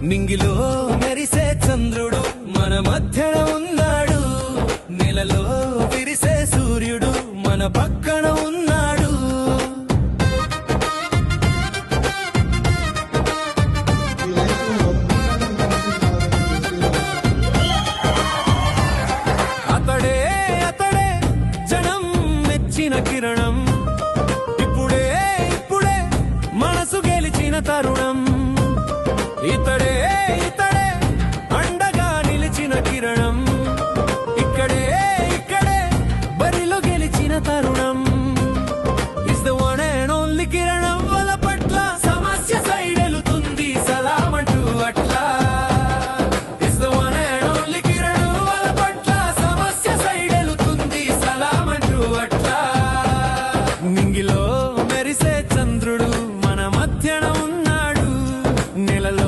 నింగిలో మెరిసే చంద్రుడు మన మధ్యన ఉన్నాడు, నెలలో విరిసే సూర్యుడు మన పక్కన ఉన్నాడు. అతడే అతడే జనం మెచ్చిన కిరణం, ఇప్పుడే ఇప్పుడే మనసు గెలిచిన తరుణం. ఇతడే ఇతడే అండగా నిలిచిన కిరణం, ఇక్కడే ఇక్కడే బరిలో గెలిచిన తరుణం. Is the one and only కిరణం వల పట్ల సమస్య సైడెలుతుంది సలామంటూ అట్లా. Is the one and only కిరణం వల పట్ల సమస్య సైడెలుతుంది సలామంటూ అట్లా. నింగిలో మెరిసే చంద్రుడు మన మధ్యన ఉన్నాడు, నెలలో